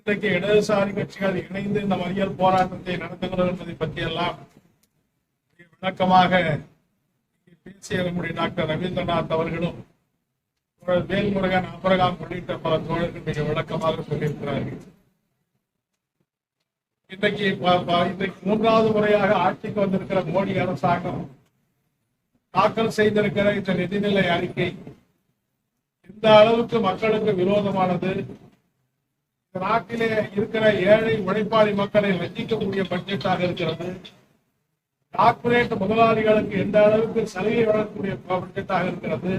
இன்றைக்கு இடதுசாரி கட்சிகள் இணைந்து இந்த மறியல் போராட்டத்தை நடத்துகிறோம் என்பதை பற்றியெல்லாம் விளக்கமாக பேசிய நம்முடைய டாக்டர் ரவீந்திரநாத் அவர்களும் வேல்முருகன், அபரகாம் உள்ளிட்ட பல தோழர்கள் மிக விளக்கமாக சொல்லியிருக்கிறார்கள். இன்றைக்கு மூன்றாவது முறையாக ஆட்சிக்கு வந்திருக்கிற மோடி அரசாங்கம் தாக்கல் செய்திருக்கிற இந்த நிதிநிலை அறிக்கை இந்த அளவுக்கு மக்களுக்கு விரோதமானது, இந்த நாட்டிலே இருக்கிற ஏழை உழைப்பாளி மக்களை வஞ்சிக்கக்கூடிய பட்ஜெட்டாக இருக்கிறது. கார்பரேட் முதலாளிகளுக்கு எந்த அளவுக்கு சலுகை வழங்கக்கூடிய பட்ஜெட்டாக இருக்கிறது.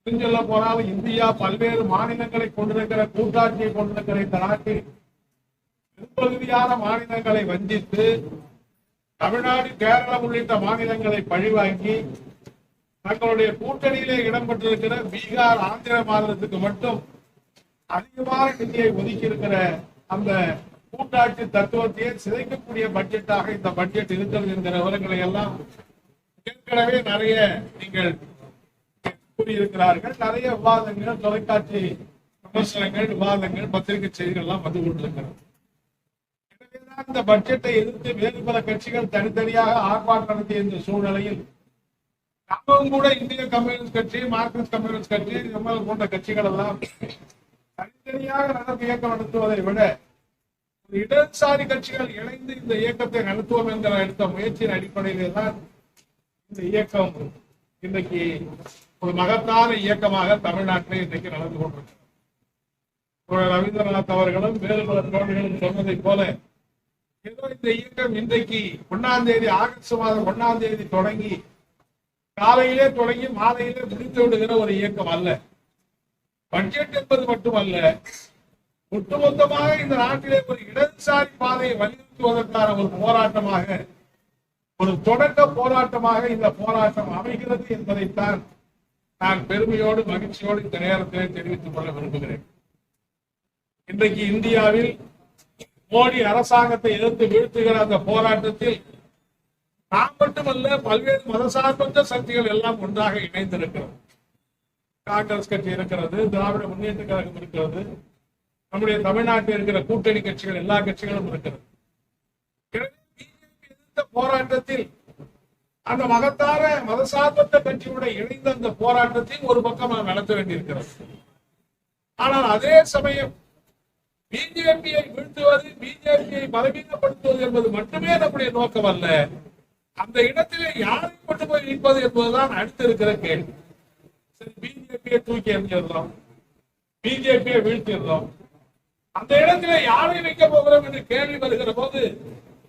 சொல்ல போனால் இந்தியா பல்வேறு மாநிலங்களை கொண்டிருக்கிற கூட்டாட்சியை கொண்டிருக்கிற இந்த நாட்டில் பெரும்பகுதியான மாநிலங்களை வஞ்சித்து தமிழ்நாடு, கேரளம் உள்ளிட்ட மாநிலங்களை பழிவாங்கி தங்களுடைய கூட்டணியிலே இடம்பெற்றிருக்கிற பீகார், ஆந்திர மாநிலத்துக்கு மட்டும் அதிகமான நிதியை ஒதுக்கி இருக்கிற அந்த கூட்டாட்சி தத்துவத்தையே சிதைக்கக்கூடிய பட்ஜெட்டாக இந்த பட்ஜெட் இருக்கிறது என்கிற விவரங்களை எல்லாம் ஏற்கனவே நிறைய நீங்கள் கூறியிருக்கிறார்கள். நிறைய விவாதங்கள், தொலைக்காட்சி விமர்சனங்கள், விவாதங்கள், பத்திரிகை செய்திகள் எல்லாம் வந்து கொண்டிருக்கிறது. எனவேதான் இந்த பட்ஜெட்டை எதிர்த்து வேறு பல கட்சிகள் தனித்தனியாக ஆர்ப்பாட்டம் நடத்திய இந்த சூழ்நிலையில் நம்மளும் கூட இந்திய கம்யூனிஸ்ட் கட்சி, மார்க்சிஸ்ட் கம்யூனிஸ்ட் கட்சி போன்ற கட்சிகள் எல்லாம் தனித்தனியாக நடந்த இயக்கம் நடத்துவதை விட இடதுசாரி கட்சிகள் இணைந்து இந்த இயக்கத்தை நடத்துவோம் என்கிற எடுத்த முயற்சியின் அடிப்படையிலே தான் இந்த இயக்கம் இன்றைக்கு ஒரு மகத்தான இயக்கமாக தமிழ்நாட்டிலே இன்றைக்கு நடந்து கொண்டிருக்கிறது. ரவீந்திரநாத் அவர்களும் வேறு பல தோழர்களும் சொன்னதை போல ஏதோ இந்த இயக்கம் இன்றைக்கு 1ஆம் தேதி, ஆகஸ்ட் மாதம் 1ஆம் தேதி தொடங்கி காலையிலே தொடங்கி மாலையிலே முடித்து விடுகிற ஒரு இயக்கம் அல்ல. பட்ஜெட் என்பது மட்டுமல்ல, ஒட்டுமொத்தமாக இந்த நாட்டிலே ஒரு இடதுசாரி பாதையை வலியுறுத்துவதற்கான ஒரு போராட்டமாக, ஒரு தொடக்க போராட்டமாக இந்த போராட்டம் அமைகிறது என்பதைத்தான் நான் பெருமையோடு, மகிழ்ச்சியோடு இந்த நேரத்திலே தெரிவித்துக் கொள்ள விரும்புகிறேன். இன்றைக்கு இந்தியாவில் மோடி அரசாங்கத்தை எதிர்த்து வீழ்த்துகிற அந்த போராட்டத்தில் நாம் மட்டுமல்ல, பல்வேறு மதசார்பற்ற சக்திகள் எல்லாம் ஒன்றாக இணைந்திருக்கிறது. காங்கிரஸ் கட்சி இருக்கிறது, திராவிட முன்னேற்ற கழகம் இருக்கிறது, நம்முடைய தமிழ்நாட்டில் இருக்கிற கூட்டணி கட்சிகள், எல்லா கட்சிகளும் இருக்கிறது. பிஜேபி எதிர்த்த போராட்டத்தில் அந்த மகத்தான மதசார்பற்ற கட்சியுடைய இணைந்த அந்த போராட்டத்தில் ஒரு பக்கம் நாம் நடத்த வேண்டியிருக்கிறது. ஆனால் அதே சமயம் பிஜேபியை வீழ்த்துவது, பிஜேபியை பலவீனப்படுத்துவது என்பது மட்டுமே நம்முடைய நோக்கம் அல்ல. அந்த இடத்திலே யாரை கொண்டு போய் நிற்பது என்பதுதான் அடுத்து இருக்கிற கேள்வி. பிஜேபியை தூக்கி எறிஞ்சிடலாம், பிஜேபியை வீழ்த்திடலாம், அந்த இடத்திலே யாரை வைக்க போகிறோம் என்று கேள்வி வருகிற போது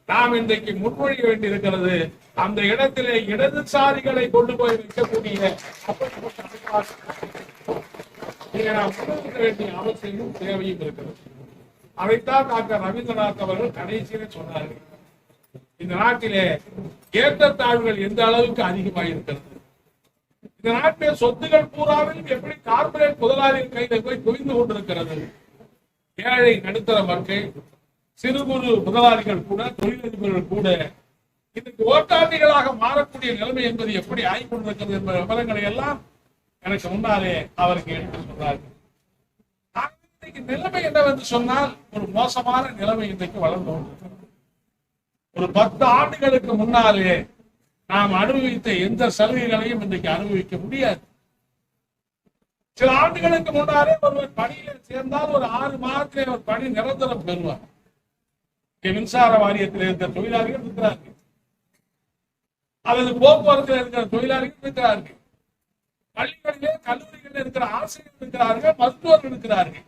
நாம் இன்றைக்கு முன்மொழிய வேண்டியிருக்கிறது. அந்த இடத்திலே இடதுசாரிகளை கொண்டு போய் வைக்கக்கூடிய நாம் முன்னிறுத்த வேண்டிய அவசியமும் தேவையும் இருக்கிறது. அதைத்தான் டாக்டர் ரவீந்திரநாத் அவர்கள் கடைசியிலே சொன்னார்கள். இந்த நாட்டிலே ஏற்றத்தாழ்வுகள் எந்த அளவுக்கு அதிகமாக இருக்கிறது, இந்த நாட்டிலே சொத்துக்கள் பூராவில் எப்படி கார்பரேட் முதலாளிகள் கையில போய் குவிந்து கொண்டிருக்கிறது, ஏழை நடுத்தர மக்கள், சிறு குறு முதலாளிகள் கூட, தொழிலதிபர்கள் கூட இதற்கு ஓட்டாண்டிகளாக மாறக்கூடிய நிலைமை என்பது எப்படி ஆய்வு கொண்டிருக்கிறது என்ற விவரங்களை எல்லாம் எனக்கு முன்னாலே அவருக்கு எடுத்து சொன்னார்கள். இன்றைக்கு நிலைமை என்னவென்று சொன்னால் ஒரு மோசமான நிலைமை இன்றைக்கு வளர்ந்து கொண்டிருக்கிறது. ஒரு 10 ஆண்டுகளுக்கு முன்னாலே நாம் அனுபவித்த எந்த சலுகைகளையும் இன்றைக்கு அனுபவிக்க முடியாது. சில ஆண்டுகளுக்கு முன்னாலே ஒருவர் பணியில் சேர்ந்தால் ஒரு 6 மாதத்திலே ஒரு பணி நிரந்தரம் பெறுவார். மின்சார வாரியத்தில் இருக்கிற தொழிலாளிகள் இருக்கிறார்கள், அல்லது போக்குவரத்தில் இருக்கிற தொழிலாளிகள் இருக்கிறார்கள், பள்ளிகளிலே கல்லூரிகளில் இருக்கிற ஆசிரியர்கள் இருக்கிறார்கள், மருத்துவர்கள் இருக்கிறார்கள்.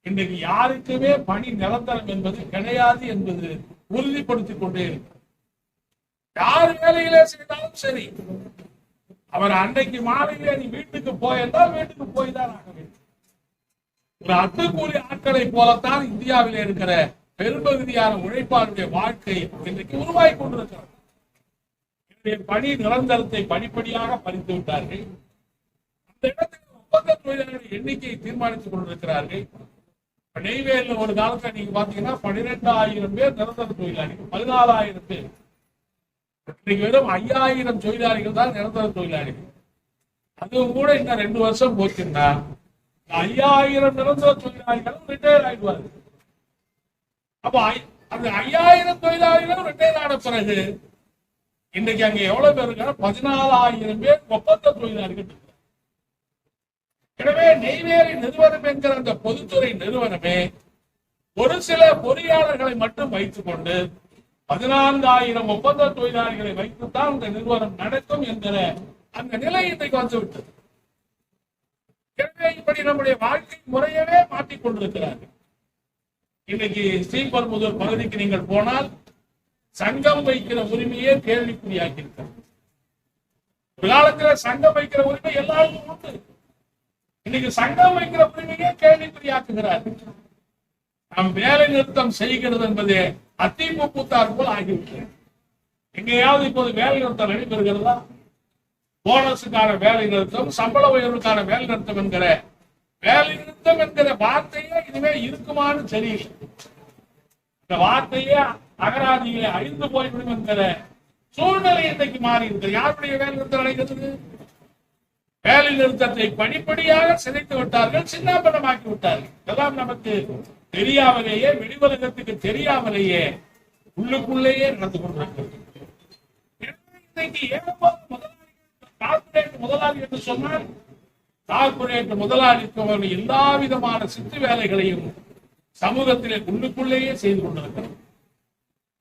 இன்றைக்கு யாருக்குமே பணி நிரந்தரம் என்பது கிடையாது என்பது உறுதிப்படுத்திக் கொண்டே இருக்கு. யார் வேலையிலே செய்தாலும் சரி, அவர் அன்றைக்கு மாலையிலே நீ வீட்டுக்கு போயிருந்தால் வீட்டுக்கு போய்தான் ஆக வேண்டும். ஒரு அத்துக்கூலி ஆட்களை போலத்தான் இந்தியாவிலே இருக்கிற பெரும்பகுதியான உழைப்பாளருடைய வாழ்க்கை இன்றைக்கு உருவாகி கொண்டிருக்கிறது. பணி நிரந்தரத்தை படிப்படியாக பறித்து விட்டார்கள். அந்த இடத்தில் ஒப்பந்த தொழிலாளர்கள் எண்ணிக்கையை தீர்மானித்துக் கொண்டிருக்கிறார்கள். நெய்வேலியில் ஒரு காலத்துல நீங்க பாத்தீங்கன்னா 12,000 பேர் நிரந்தர தொழிலாளிகள், 14,000 பேர். இன்னைக்கு வெறும் 5,000 தொழிலாளிகள் தான் நிரந்தர தொழிலாளிகள். அதுவும் கூட இன்னும் 2 வருஷம் போச்சுன்னா 5000 நிரந்தர தொழிலாளிகளும் ரிட்டையர் ஆயிடுவாரு. அப்ப அந்த 5000 தொழிலாளிகளும் ரிட்டையர் ஆன பிறகு இன்னைக்கு அங்க எவ்வளவு பேர் இருக்காங்க? 14000 பேர் ஒப்பந்த தொழிலாளிகள். எனவே நெய்வேலி நிறுவனம் என்கிற அந்த பொதுத்துறை நிறுவனமே ஒரு சில பொறியாளர்களை மட்டும் வைத்துக் கொண்டு 14000 ஒப்பந்த தொழிலாளிகளை வைத்துத்தான் இந்த நிறுவனம் நடக்கும் என்கிற அந்த நிலை இன்றைக்கு வந்துவிட்டது. எனவே இப்படி நம்முடைய வாழ்க்கை முறையவே மாற்றிக் கொண்டிருக்கிறார்கள். இன்னைக்கு ஸ்ரீபெரும்புதூர் பகுதிக்கு நீங்கள் போனால் சங்கம் வைக்கிற உரிமையே கேள்விக்குறியாக்கி இருக்கிறது. ஒரு காலத்தில் சங்கம் வைக்கிற உரிமை எல்லாருக்கும் உண்டு. இன்னைக்கு சங்கம் வைக்கிற உரிமையே கேள்விக்குறியாக்குகிறார்கள். நாம் வேலை நிறுத்தம் செய்கிறது என்பதே அத்திமுகத்தார் போல் ஆகிவிட்டது. எங்கேயாவது இப்போது வேலை நிறுத்தம் நடைபெறுகிறதா? போனஸுக்கான வேலை நிறுத்தம், சம்பள உயர்வுக்கான வேலை நிறுத்தம் என்கிற வேலை நிறுத்தம் என்கிற வார்த்தையே இனிமே இருக்குமான்னு தெரியல. இந்த வார்த்தையே அகராதியிலே அழிந்து போய்விடும் என்கிற சூழ்நிலை இன்றைக்கு மாறி இருக்கு. யாருடைய வேலை நிறுத்தம் நடக்கிறது? வேலை நிறுத்தத்தை படிப்படியாக சிதைத்து விட்டார்கள், சின்னாபனமாக்கி விட்டார்கள். இதெல்லாம் நமக்கு தெரியாமலேயே, வெளிவலகத்துக்கு தெரியாமலேயே உள்ளுக்குள்ளேயே நடந்து கொண்டிருக்கிறது. இன்னைக்கு கார்பரேட் முதலாளி என்று சொன்னால் கார்பரேட் முதலாளிக்கு அவர்கள் எல்லா விதமான சித்து வேலைகளையும் சமூகத்திலே உள்ளுக்குள்ளேயே செய்து கொண்டிருக்கிறார்.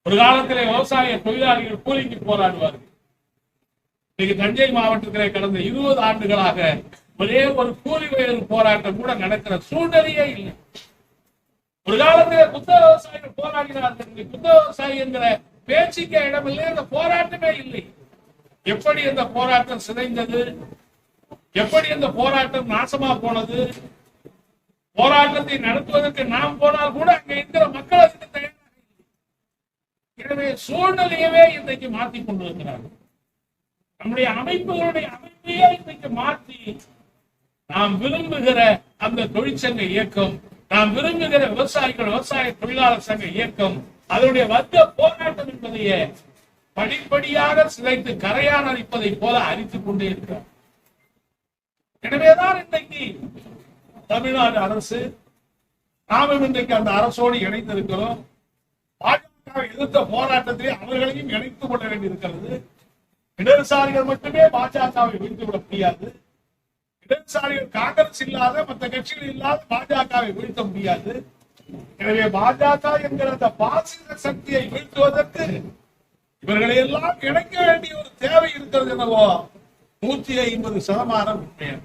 ஒரு காலத்திலே விவசாய தொழிலாளிகள் கூலிக்கு போராடுவார்கள். இன்னைக்கு தஞ்சை மாவட்டத்திலே கடந்த 20 ஆண்டுகளாக ஒரே ஒரு கூலி வயது போராட்டம் கூட நடக்கிற சூழ்நிலையே இல்லை. ஒரு காலத்திலே குத்த விவசாயிகள் போராடினார்கள். குத்த விவசாயி என்கிற பேச்சுக்கே இடமில்லை, அந்த போராட்டமே இல்லை. எப்படி அந்த போராட்டம் சிதைந்தது, எப்படி அந்த போராட்டம் நாசமா போனது, போராட்டத்தை நடத்துவதற்கு நாம் போனால் கூட அங்க இருக்கிற மக்கள் அதுக்கு தயாராக இல்லை. எனவே சூழ்நிலையவே இன்றைக்கு மாற்றிக் கொண்டிருக்கிறார்கள். நம்முடைய அமைப்புகளுடைய அமைப்பையே இன்றைக்கு மாற்றி நாம் விரும்புகிற அந்த தொழிற்சங்க இயக்கம், நாம் விரும்புகிற விவசாய தொழிலாளர் சங்க இயக்கம், அதனுடைய வர்க்க போராட்டம் என்பதையே படிப்படியாக சிதைத்து கரையான் அரிப்பதை போல அரித்துக் கொண்டே இருக்கிறார். எனவேதான் இன்றைக்கு தமிழ்நாடு அரசு, நாமும் இன்றைக்கு அந்த அரசோடு இணைந்திருக்கிறோம். பாஜகவை எதிர்த்த போராட்டத்திலே அவர்களையும் இணைத்துக் கொள்ள வேண்டியிருக்கிறது. இடதுசாரிகள் மட்டுமே பாஜகவை வீழ்த்திவிட முடியாது. இடதுசாரிகள் காங்கிரஸ் இல்லாத, மற்ற கட்சிகள் இல்லாத பாஜகவை வீழ்த்த முடியாது. எனவே பாஜக என்கிற அந்த பாசிச சக்தியை வீழ்த்துவதற்கு இவர்களை எல்லாம் இணைக்க வேண்டிய ஒரு தேவை இருக்கிறது. என்னவோ 150% உண்மையான.